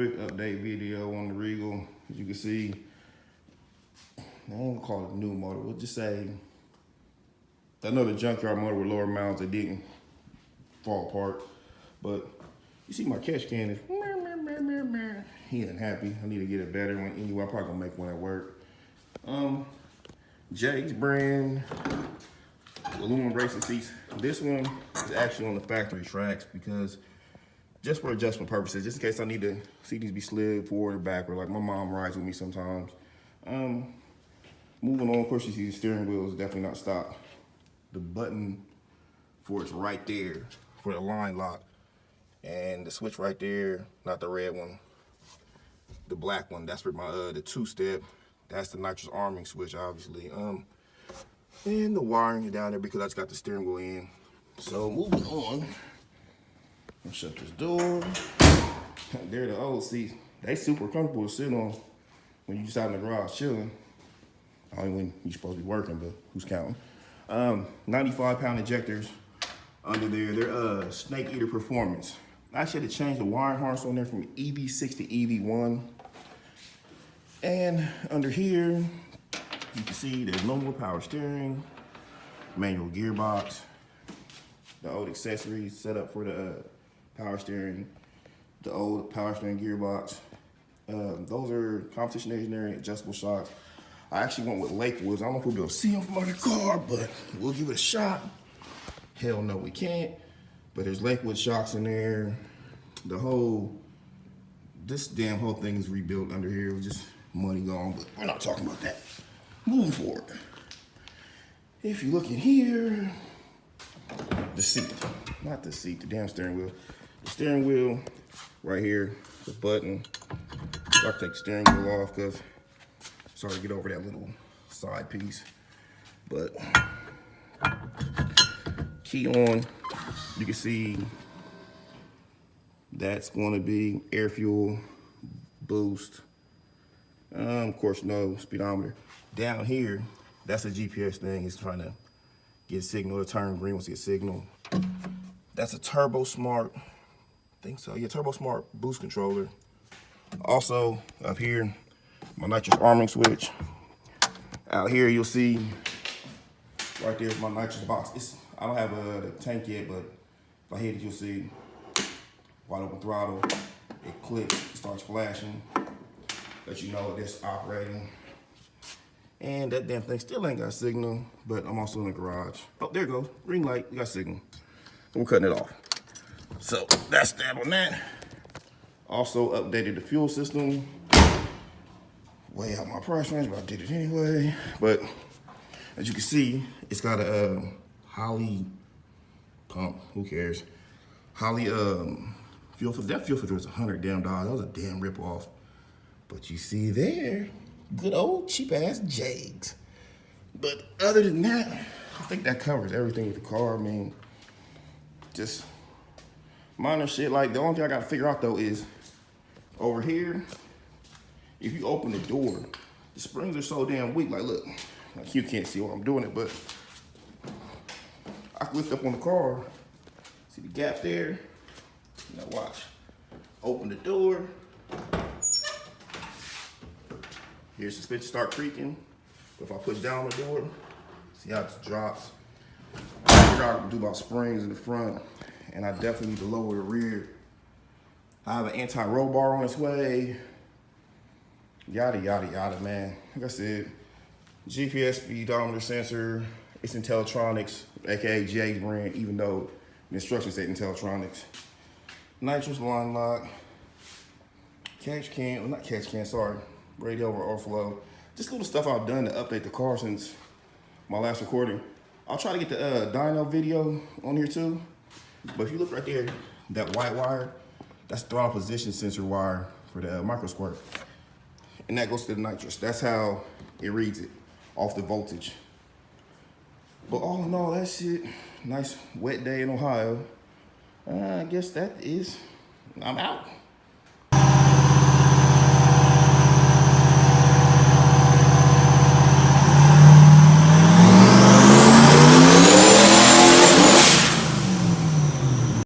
Quick update video on the Regal. As you can see, I don't call it a new motor. We'll just say another junkyard motor with lower mounts that didn't fall apart. But you see my catch can is, he ain't happy. I need to get a better one. Anyway, I'm probably gonna make one at work. Jake's brand aluminum racing seats. This one is actually on the factory tracks because just for adjustment purposes, just in case I need to see these be slid forward or backward, like my mom rides with me sometimes. Moving on, of course, you see the steering wheel is definitely not stopped. The button for it's right there for the line lock. And the switch right there, not the red one, the black one, that's for my the two-step. That's the nitrous arming switch, obviously. And the wiring is down there because I just got the steering wheel in. So moving on. I'll shut this door. They're the old seats. They super comfortable to sit on when you just out in the garage chilling. Only when you're supposed to be working, but who's counting? 95-pound injectors under there. They're Snake Eater Performance. I should have changed the wiring harness on there from EV6 to EV1. And under here, you can see there's no more power steering, manual gearbox, the old accessories set up for the power steering, the old power steering gearbox. Those are competition engineering adjustable shocks. I actually went with Lakewoods. I don't know if we'll be able to see them from under the car, but we'll give it a shot. Hell no, we can't. But there's Lakewood shocks in there. This damn whole thing is rebuilt under here. Just money gone, but we're not talking about that. Moving forward. If you look in here, the seat, not the seat, the damn steering wheel. The steering wheel right here, the button. So I can take the steering wheel off because it's hard to get over that little side piece. But key on, you can see that's going to be air fuel boost. Of course, no speedometer. Down here, that's a GPS thing. It's trying to get a signal to turn green once it gets signal. That's a Turbo Smart, I think so. Yeah, Turbo Smart boost controller. Also, up here, my nitrous arming switch. Out here, you'll see right there's my nitrous box. I don't have the tank yet, but if I hit it, you'll see wide open throttle. It clicks, it starts flashing. Let you know it's operating. And that damn thing still ain't got signal, but I'm also in the garage. Oh, there it goes, green light, we got signal. So we're cutting it off. So that's that on that. Also updated the fuel system. Way out my price range, but I did it anyway. But as you can see, it's got a Holley pump, who cares? Holley fuel filter. That fuel filter was $100 damn. That was a damn rip off. But you see there, good old cheap ass Jags. But other than that, I think that covers everything with the car. I mean, just minor shit. Like the only thing I gotta figure out though is over here, if you open the door, the springs are so damn weak. Like look, like you can't see while I'm doing it, but I can lift up on the car. See the gap there? Now watch. Open the door. Here's the suspension start creaking. But if I push down the door, see how it just drops. I figure out what to do about springs in the front, and I definitely need to lower the rear. I have an anti-roll bar on its way. Yada, yada, yada, man. Like I said, GPS speedometer sensor, it's Intellitronics, AKA Jake's brand, even though the instructions say Intellitronics. Nitrous line lock, catch can, well not catch can, sorry, radio overflow. Just little stuff I've done to update the car since my last recording. I'll try to get the dyno video on here too. But if you look right there, that white wire, that's the throttle position sensor wire for the micro squirt. And that goes to the nitrous. That's how it reads it, off the voltage. But all in all, that shit, nice wet day in Ohio. I guess that is, I'm out.